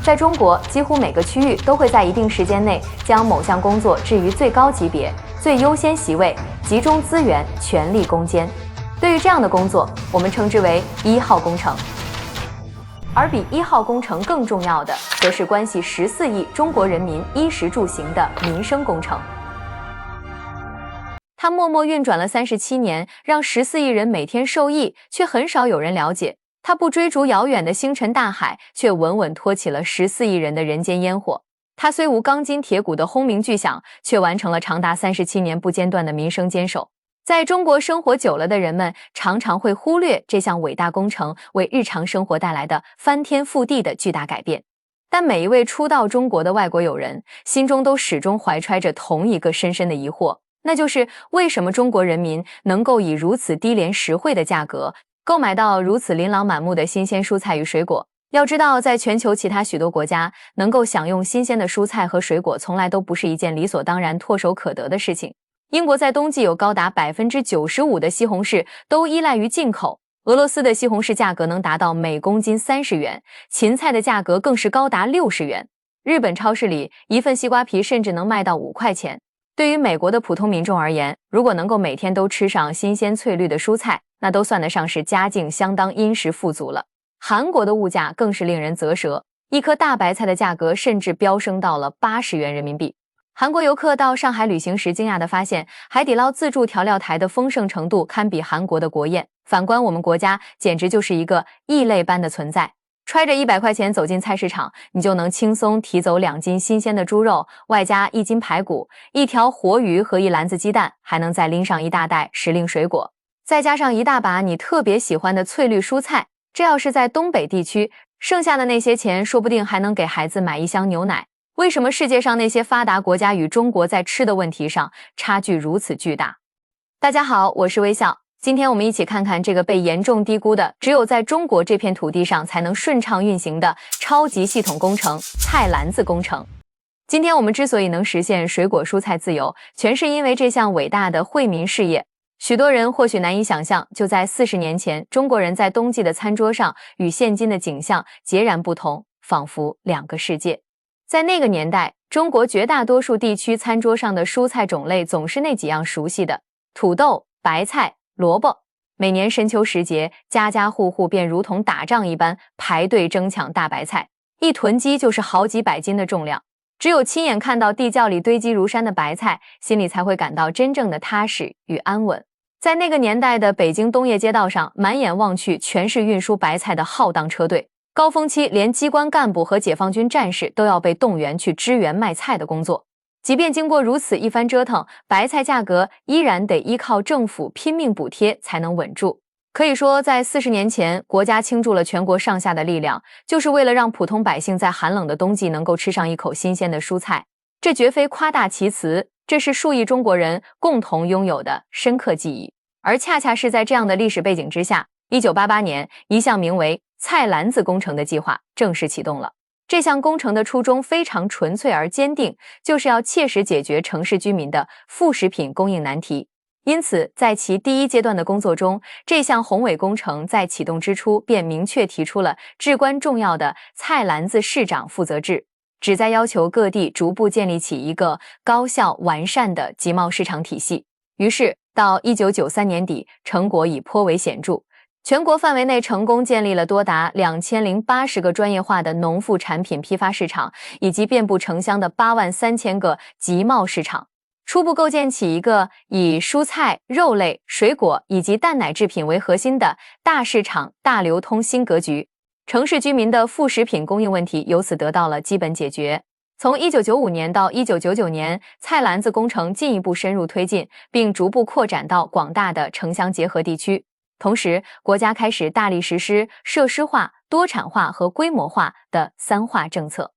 在中国，几乎每个区域都会在一定时间内将某项工作置于最高级别、最优先席位，集中资源，全力攻坚。对于这样的工作，我们称之为1号工程。而比1号工程更重要的，则是关系14亿中国人民衣食住行的民生工程。它默默运转了37年，让14亿人每天受益，却很少有人了解。它不追逐遥远的星辰大海，却稳稳托起了14亿人的人间烟火。它虽无钢筋铁骨的轰鸣巨响，却完成了长达37年不间断的民生坚守。在中国生活久了的人们，常常会忽略这项伟大工程为日常生活带来的翻天覆地的巨大改变。但每一位初到中国的外国友人，心中都始终怀揣着同一个深深的疑惑，那就是为什么中国人民能够以如此低廉实惠的价格购买到如此琳琅满目的新鲜蔬菜与水果。要知道，在全球其他许多国家，能够享用新鲜的蔬菜和水果从来都不是一件理所当然、唾手可得的事情。英国在冬季有高达 95% 的西红柿都依赖于进口，俄罗斯的西红柿价格能达到每公斤30元，芹菜的价格更是高达60元。日本超市里一份西瓜皮甚至能卖到5块钱。对于美国的普通民众而言，如果能够每天都吃上新鲜翠绿的蔬菜，那都算得上是家境相当殷实富足了。韩国的物价更是令人啧舌，一颗大白菜的价格甚至飙升到了80元人民币。韩国游客到上海旅行时惊讶地发现，海底捞自助调料台的丰盛程度堪比韩国的国宴。反观我们国家，简直就是一个异类般的存在。揣着100块钱走进菜市场，你就能轻松提走2斤新鲜的猪肉，外加1斤排骨、1条活鱼和1篮子鸡蛋，还能再拎上一大袋时令水果，再加上一大把你特别喜欢的翠绿蔬菜。这要是在东北地区，剩下的那些钱说不定还能给孩子买1箱牛奶。为什么世界上那些发达国家与中国在吃的问题上差距如此巨大？大家好，我是微笑。今天我们一起看看这个被严重低估的，只有在中国这片土地上才能顺畅运行的超级系统工程——菜篮子工程。今天我们之所以能实现水果蔬菜自由，全是因为这项伟大的惠民事业。许多人或许难以想象，就在40年前，中国人在冬季的餐桌上与现今的景象截然不同，仿佛2个世界。在那个年代，中国绝大多数地区餐桌上的蔬菜种类总是那几样熟悉的：土豆、白菜、萝卜。每年深秋时节，家家户户便如同打仗一般排队争抢大白菜，一囤积就是好几百斤的重量。只有亲眼看到地窖里堆积如山的白菜，心里才会感到真正的踏实与安稳。在那个年代的北京东叶街道上，满眼望去全是运输白菜的浩荡车队。高峰期，连机关干部和解放军战士都要被动员去支援卖菜的工作。即便经过如此一番折腾，白菜价格依然得依靠政府拼命补贴才能稳住。可以说，在40年前，国家倾注了全国上下的力量，就是为了让普通百姓在寒冷的冬季能够吃上一口新鲜的蔬菜。这绝非夸大其词，这是数亿中国人共同拥有的深刻记忆。而恰恰是在这样的历史背景之下，1988年，一项名为菜篮子工程的计划正式启动了。这项工程的初衷非常纯粹而坚定，就是要切实解决城市居民的副食品供应难题。因此，在其第1阶段的工作中，这项宏伟工程在启动之初便明确提出了至关重要的菜篮子市长负责制，旨在要求各地逐步建立起一个高效完善的集贸市场体系。于是，到1993年底，成果已颇为显著。全国范围内成功建立了多达2080个专业化的农副产品批发市场，以及遍布城乡的83000个集贸市场，初步构建起一个以蔬菜、肉类、水果以及蛋奶制品为核心的大市场、大流通新格局。城市居民的副食品供应问题由此得到了基本解决。从1995年到1999年，菜篮子工程进一步深入推进，并逐步扩展到广大的城乡结合地区。同时，国家开始大力实施设施化、多产化和规模化的3化政策。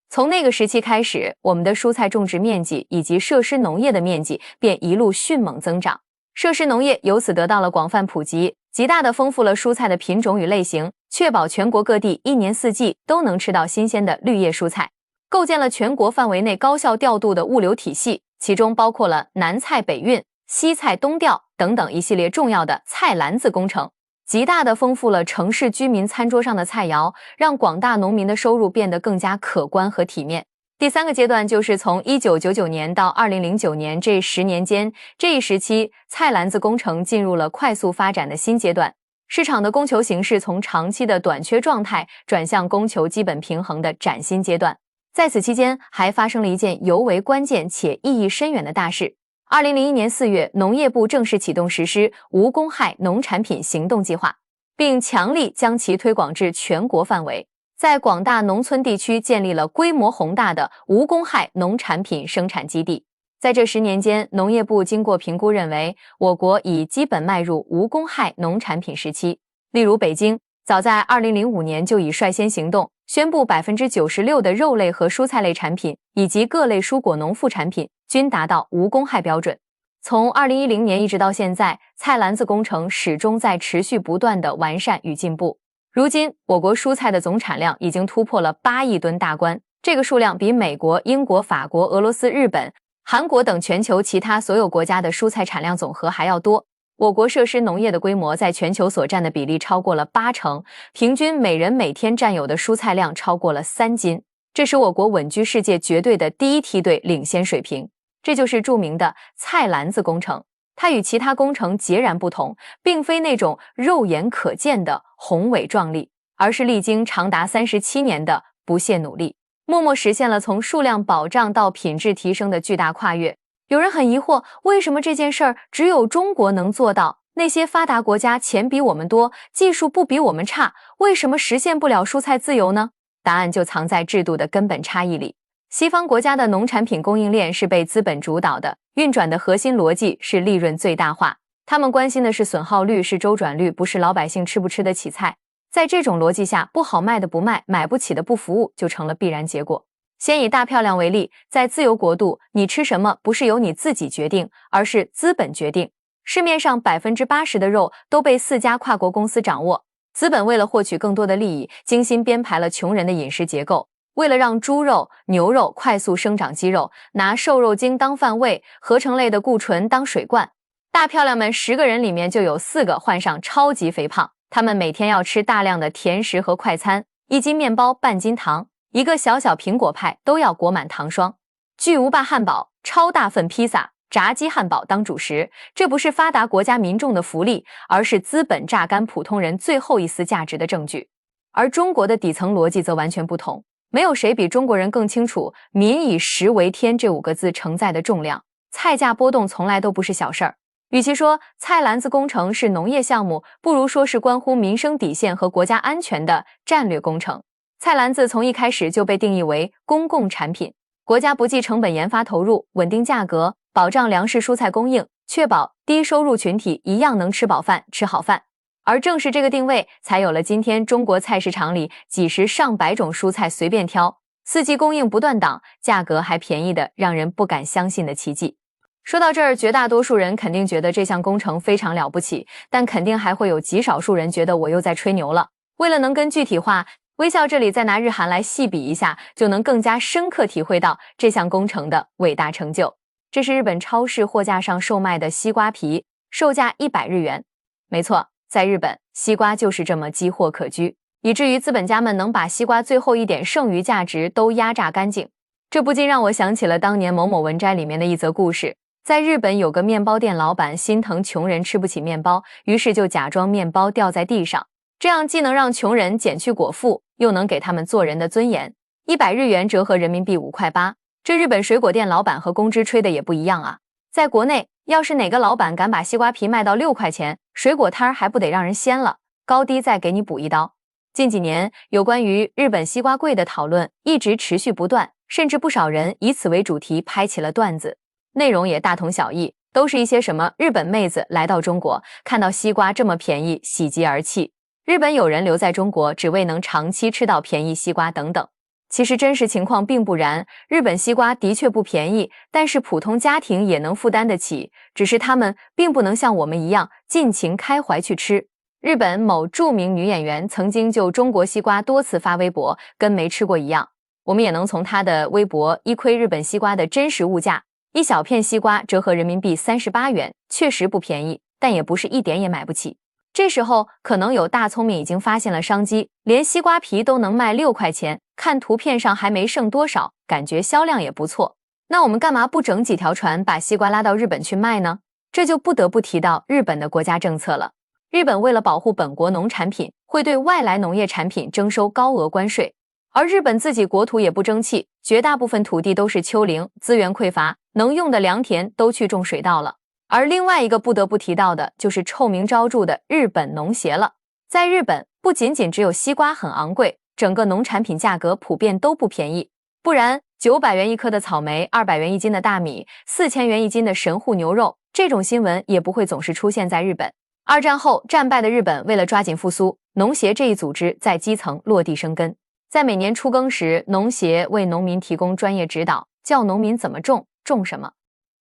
从那个时期开始，我们的蔬菜种植面积以及设施农业的面积便一路迅猛增长，设施农业由此得到了广泛普及，极大地丰富了蔬菜的品种与类型，确保全国各地1年4季都能吃到新鲜的绿叶蔬菜，构建了全国范围内高效调度的物流体系，其中包括了南菜北运、西菜东调等等一系列重要的菜篮子工程。极大地丰富了城市居民餐桌上的菜肴，让广大农民的收入变得更加可观和体面。第3个阶段就是从1999年到2009年这10年间，这一时期菜篮子工程进入了快速发展的新阶段，市场的供求形势从长期的短缺状态转向供求基本平衡的崭新阶段。在此期间，还发生了一件尤为关键且意义深远的大事。2001年4月，农业部正式启动实施无公害农产品行动计划，并强力将其推广至全国范围，在广大农村地区建立了规模宏大的无公害农产品生产基地。在这10年间，农业部经过评估认为，我国已基本迈入无公害农产品时期。例如北京，早在2005年就已率先行动，宣布96%的肉类和蔬菜类产品以及各类蔬果农副产品均达到无公害标准。从2010年一直到现在，菜篮子工程始终在持续不断的完善与进步。如今，我国蔬菜的总产量已经突破了8亿吨大关，这个数量比美国、英国、法国、俄罗斯、日本、韩国等全球其他所有国家的蔬菜产量总和还要多。我国设施农业的规模在全球所占的比例超过了80%，平均每人每天占有的蔬菜量超过了3斤，这使我国稳居世界绝对的第一梯队领先水平。这就是著名的菜篮子工程，它与其他工程截然不同，并非那种肉眼可见的宏伟壮丽，而是历经长达37年的不懈努力，默默实现了从数量保障到品质提升的巨大跨越。有人很疑惑，为什么这件事儿只有中国能做到？那些发达国家钱比我们多，技术不比我们差，为什么实现不了蔬菜自由呢？答案就藏在制度的根本差异里。西方国家的农产品供应链是被资本主导的，运转的核心逻辑是利润最大化，他们关心的是损耗率，是周转率，不是老百姓吃不吃得起菜。在这种逻辑下，不好卖的不卖，买不起的不服务，就成了必然结果。先以大漂亮为例，在自由国度，你吃什么不是由你自己决定，而是资本决定。市面上80%的肉都被4家跨国公司掌握，资本为了获取更多的利益，精心编排了穷人的饮食结构。为了让猪肉、牛肉快速生长肌肉，拿瘦肉精当饭喂，合成类的固醇当水灌。大漂亮们10个人里面就有4个患上超级肥胖，他们每天要吃大量的甜食和快餐，1斤面包半斤糖，一个小小苹果派都要裹满糖霜，巨无霸汉堡、超大份披萨、炸鸡汉堡当主食，这不是发达国家民众的福利，而是资本榨干普通人最后一丝价值的证据。而中国的底层逻辑则完全不同，没有谁比中国人更清楚民以食为天这5个字承载的重量，菜价波动从来都不是小事儿。与其说菜篮子工程是农业项目，不如说是关乎民生底线和国家安全的战略工程。菜篮子从一开始就被定义为公共产品，国家不计成本研发投入，稳定价格，保障粮食蔬菜供应，确保低收入群体一样能吃饱饭、吃好饭。而正是这个定位，才有了今天中国菜市场里几十上百种蔬菜随便挑，4季供应不断档，价格还便宜的让人不敢相信的奇迹。说到这儿，绝大多数人肯定觉得这项工程非常了不起，但肯定还会有极少数人觉得我又在吹牛了。为了能更具体化，微笑这里再拿日韩来细比一下，就能更加深刻体会到这项工程的伟大成就。这是日本超市货架上售卖的西瓜皮，售价100日元。没错，在日本，西瓜就是这么积货可居，以至于资本家们能把西瓜最后一点剩余价值都压榨干净。这不禁让我想起了当年某某文摘里面的一则故事。在日本有个面包店老板心疼穷人吃不起面包，于是就假装面包掉在地上，这样既能让穷人减去果腹，又能给他们做人的尊严。100日元折合人民币5.8块。这日本水果店老板和公知吹的也不一样啊。在国内，要是哪个老板敢把西瓜皮卖到6块钱，水果摊还不得让人掀了，高低再给你补一刀。近几年，有关于日本西瓜贵的讨论一直持续不断，甚至不少人以此为主题拍起了段子。内容也大同小异，都是一些什么日本妹子来到中国，看到西瓜这么便宜，喜极而泣；日本友人留在中国，只为能长期吃到便宜西瓜等等。其实真实情况并不然，日本西瓜的确不便宜，但是普通家庭也能负担得起，只是他们并不能像我们一样尽情开怀去吃。日本某著名女演员曾经就中国西瓜多次发微博，跟没吃过一样。我们也能从她的微博一窥日本西瓜的真实物价。一小片西瓜折合人民币38元，确实不便宜，但也不是一点也买不起。这时候可能有大聪明已经发现了商机，连西瓜皮都能卖6块钱，看图片上还没剩多少，感觉销量也不错。那我们干嘛不整几条船把西瓜拉到日本去卖呢？这就不得不提到日本的国家政策了。日本为了保护本国农产品，会对外来农业产品征收高额关税。而日本自己国土也不争气，绝大部分土地都是丘陵，资源匮乏，能用的良田都去种水稻了。而另外一个不得不提到的就是臭名昭著的日本农协了。在日本，不仅仅只有西瓜很昂贵，整个农产品价格普遍都不便宜。不然900元一颗的草莓，200元一斤的大米，4000元一斤的神户牛肉，这种新闻也不会总是出现在日本。二战后战败的日本为了抓紧复苏，农协这一组织在基层落地生根。在每年初耕时，农协为农民提供专业指导，教农民怎么种，种什么。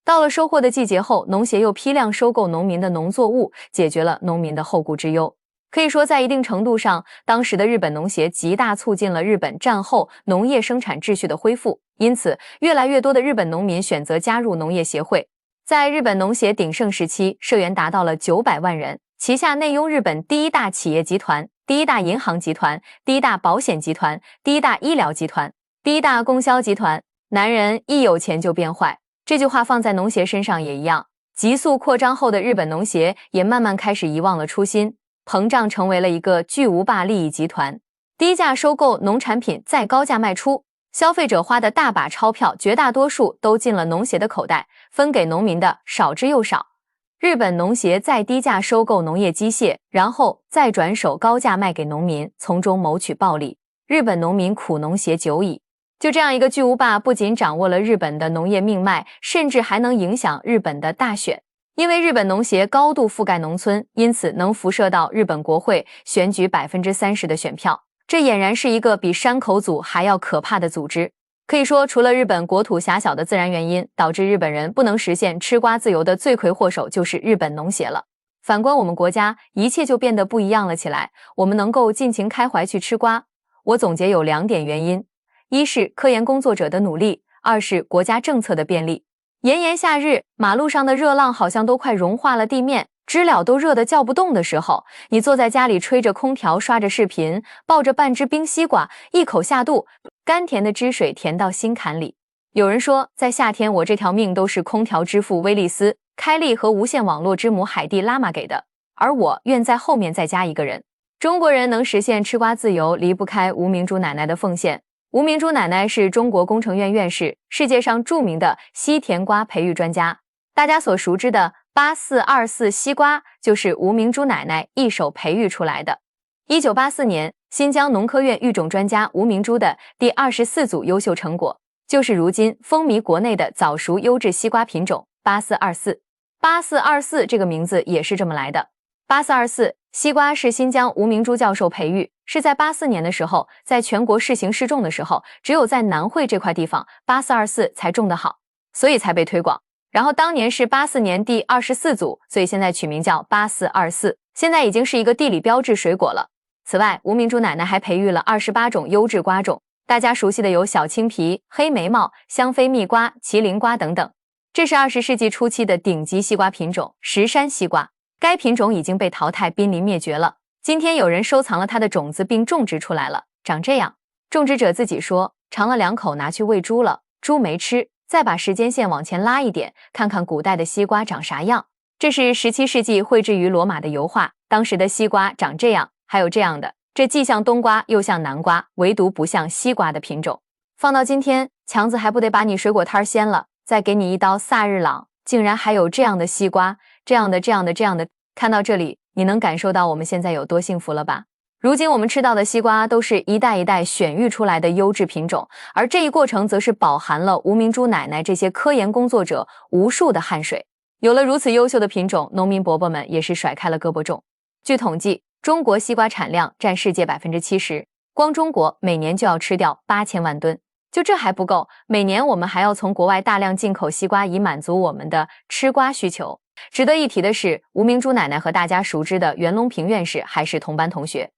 到了收获的季节后，农协又批量收购农民的农作物，解决了农民的后顾之忧。可以说，在一定程度上，当时的日本农协极大促进了日本战后农业生产秩序的恢复，因此越来越多的日本农民选择加入农业协会。在日本农协鼎盛时期，社员达到了900万人，旗下内拥日本第一大企业集团、第一大银行集团、第一大保险集团、第一大医疗集团、第一大供销集团。男人一有钱就变坏，这句话放在农协身上也一样。急速扩张后的日本农协也慢慢开始遗忘了初心，膨胀成为了一个巨无霸利益集团，低价收购农产品，再高价卖出。消费者花的大把钞票，绝大多数都进了农协的口袋，分给农民的少之又少。日本农协再低价收购农业机械，然后再转手高价卖给农民，从中谋取暴利。日本农民苦农协久矣。就这样一个巨无霸，不仅掌握了日本的农业命脉，甚至还能影响日本的大选。因为日本农协高度覆盖农村，因此能辐射到日本国会，选举30%的选票。这俨然是一个比山口组还要可怕的组织。可以说，除了日本国土狭小的自然原因，导致日本人不能实现吃瓜自由的罪魁祸首就是日本农协了。反观我们国家，一切就变得不一样了起来。我们能够尽情开怀去吃瓜，我总结有2点原因：一是科研工作者的努力，二是国家政策的便利。炎炎夏日，马路上的热浪好像都快融化了地面，知了都热得叫不动的时候，你坐在家里吹着空调，刷着视频，抱着半只冰西瓜，一口下肚，甘甜的汁水甜到心坎里。有人说，在夏天我这条命都是空调之父威利斯、开利和无线网络之母海蒂拉玛给的，而我愿在后面再加一个人。中国人能实现吃瓜自由，离不开吴明珠奶奶的奉献。吴明珠奶奶是中国工程院院士，世界上著名的西甜瓜培育专家。大家所熟知的8424西瓜就是吴明珠奶奶一手培育出来的。1984年，新疆农科院育种专家吴明珠的第24组优秀成果，就是如今风靡国内的早熟优质西瓜品种8424。8424这个名字也是这么来的。8424西瓜是新疆吴明珠教授培育，是在84年的时候，在全国试行试种的时候，只有在南汇这块地方8424才种得好，所以才被推广。然后当年是84年第24组，所以现在取名叫8424，现在已经是一个地理标志水果了。此外，吴明珠奶奶还培育了28种优质瓜种，大家熟悉的有小青皮、黑眉毛、香妃蜜瓜、麒麟瓜等等。这是20世纪初期的顶级西瓜品种石山西瓜，该品种已经被淘汰，濒临灭绝了。今天有人收藏了它的种子并种植出来了，长这样。种植者自己说，尝了2口拿去喂猪了，猪没吃。再把时间线往前拉一点，看看古代的西瓜长啥样。这是17世纪绘制于罗马的油画，当时的西瓜长这样，还有这样的，这既像冬瓜又像南瓜，唯独不像西瓜的品种。放到今天，强子还不得把你水果摊掀了，再给你一刀萨日朗，竟然还有这样的西瓜，这样的。看到这里，你能感受到我们现在有多幸福了吧？如今我们吃到的西瓜都是一代一代选育出来的优质品种，而这一过程则是饱含了吴明珠奶奶这些科研工作者无数的汗水。有了如此优秀的品种，农民伯伯们也是甩开了胳膊种。据统计，中国西瓜产量占世界70%，光中国每年就要吃掉8000万吨。就这还不够，每年我们还要从国外大量进口西瓜，以满足我们的吃瓜需求。值得一提的是，吴明珠奶奶和大家熟知的袁隆平院士还是同班同学。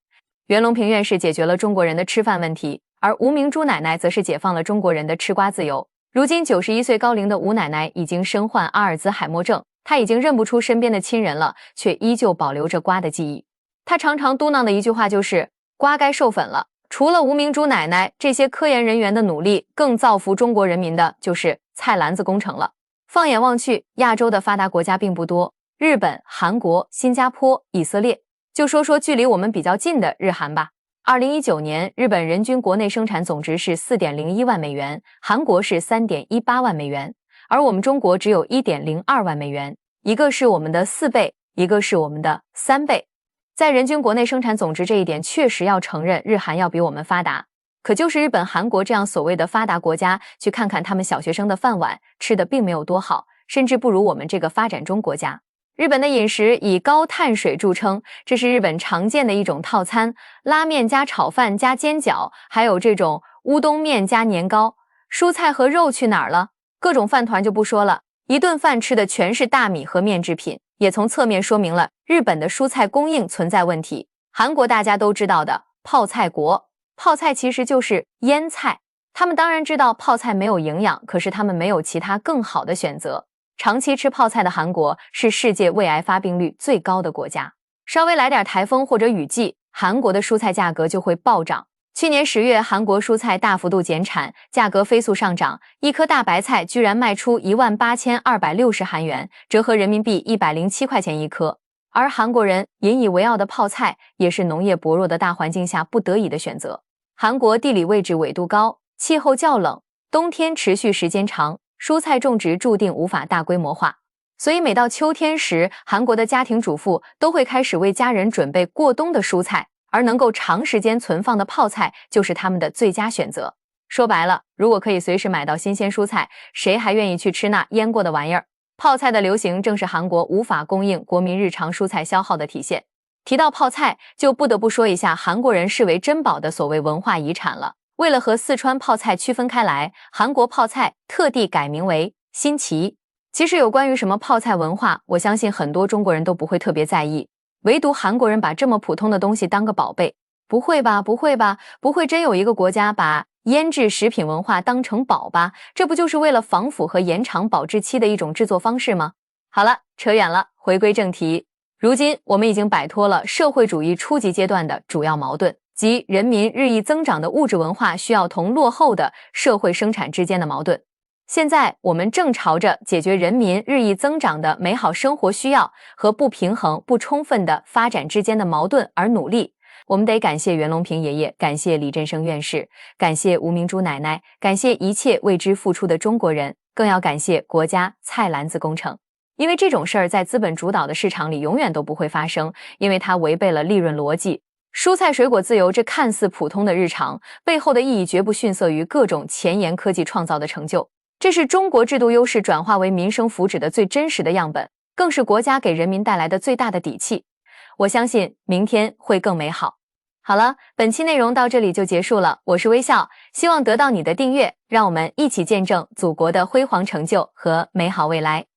袁隆平院士解决了中国人的吃饭问题，而吴明珠奶奶则是解放了中国人的吃瓜自由。如今91岁高龄的吴奶奶已经身患阿尔兹海默症，他已经认不出身边的亲人了，却依旧保留着瓜的记忆。他常常嘟囔的一句话就是瓜该授粉了。除了吴明珠奶奶这些科研人员的努力，更造福中国人民的就是菜篮子工程了。放眼望去，亚洲的发达国家并不多，日本、韩国、新加坡、以色列。就说说距离我们比较近的日韩吧。2019年，日本人均国内生产总值是4.01万美元，韩国是3.18万美元，而我们中国只有1.02万美元，一个是我们的4倍，一个是我们的3倍。在人均国内生产总值这一点，确实要承认日韩要比我们发达。可就是日本、韩国这样所谓的发达国家，去看看他们小学生的饭碗吃的并没有多好，甚至不如我们这个发展中国家。日本的饮食以高碳水著称，这是日本常见的一种套餐，拉面加炒饭加煎饺，还有这种乌冬面加年糕。蔬菜和肉去哪儿了？各种饭团就不说了，一顿饭吃的全是大米和面制品，也从侧面说明了日本的蔬菜供应存在问题。韩国大家都知道的泡菜国，泡菜其实就是腌菜，他们当然知道泡菜没有营养，可是他们没有其他更好的选择。长期吃泡菜的韩国是世界胃癌发病率最高的国家。稍微来点台风或者雨季，韩国的蔬菜价格就会暴涨。去年10月，韩国蔬菜大幅度减产，价格飞速上涨，一颗大白菜居然卖出18260韩元，折合人民币107块钱一颗。而韩国人引以为傲的泡菜，也是农业薄弱的大环境下不得已的选择。韩国地理位置纬度高，气候较冷，冬天持续时间长，蔬菜种植注定无法大规模化，所以每到秋天时，韩国的家庭主妇都会开始为家人准备过冬的蔬菜，而能够长时间存放的泡菜就是他们的最佳选择。说白了，如果可以随时买到新鲜蔬菜，谁还愿意去吃那腌过的玩意儿？泡菜的流行正是韩国无法供应国民日常蔬菜消耗的体现。提到泡菜，就不得不说一下韩国人视为珍宝的所谓文化遗产了。为了和四川泡菜区分开来，韩国泡菜特地改名为新奇。其实有关于什么泡菜文化，我相信很多中国人都不会特别在意，唯独韩国人把这么普通的东西当个宝贝。不会吧，不会吧，不会真有一个国家把腌制食品文化当成宝吧？这不就是为了防腐和延长保质期的一种制作方式吗？好了，扯远了，回归正题。如今我们已经摆脱了社会主义初级阶段的主要矛盾，即人民日益增长的物质文化需要同落后的社会生产之间的矛盾。现在我们正朝着解决人民日益增长的美好生活需要和不平衡不充分的发展之间的矛盾而努力。我们得感谢袁隆平爷爷，感谢李振声院士，感谢吴明珠奶奶，感谢一切为之付出的中国人，更要感谢国家菜篮子工程。因为这种事儿在资本主导的市场里永远都不会发生，因为它违背了利润逻辑。蔬菜水果自由这看似普通的日常，背后的意义绝不逊色于各种前沿科技创造的成就。这是中国制度优势转化为民生福祉的最真实的样本，更是国家给人民带来的最大的底气。我相信明天会更美好。好了，本期内容到这里就结束了，我是微笑，希望得到你的订阅，让我们一起见证祖国的辉煌成就和美好未来。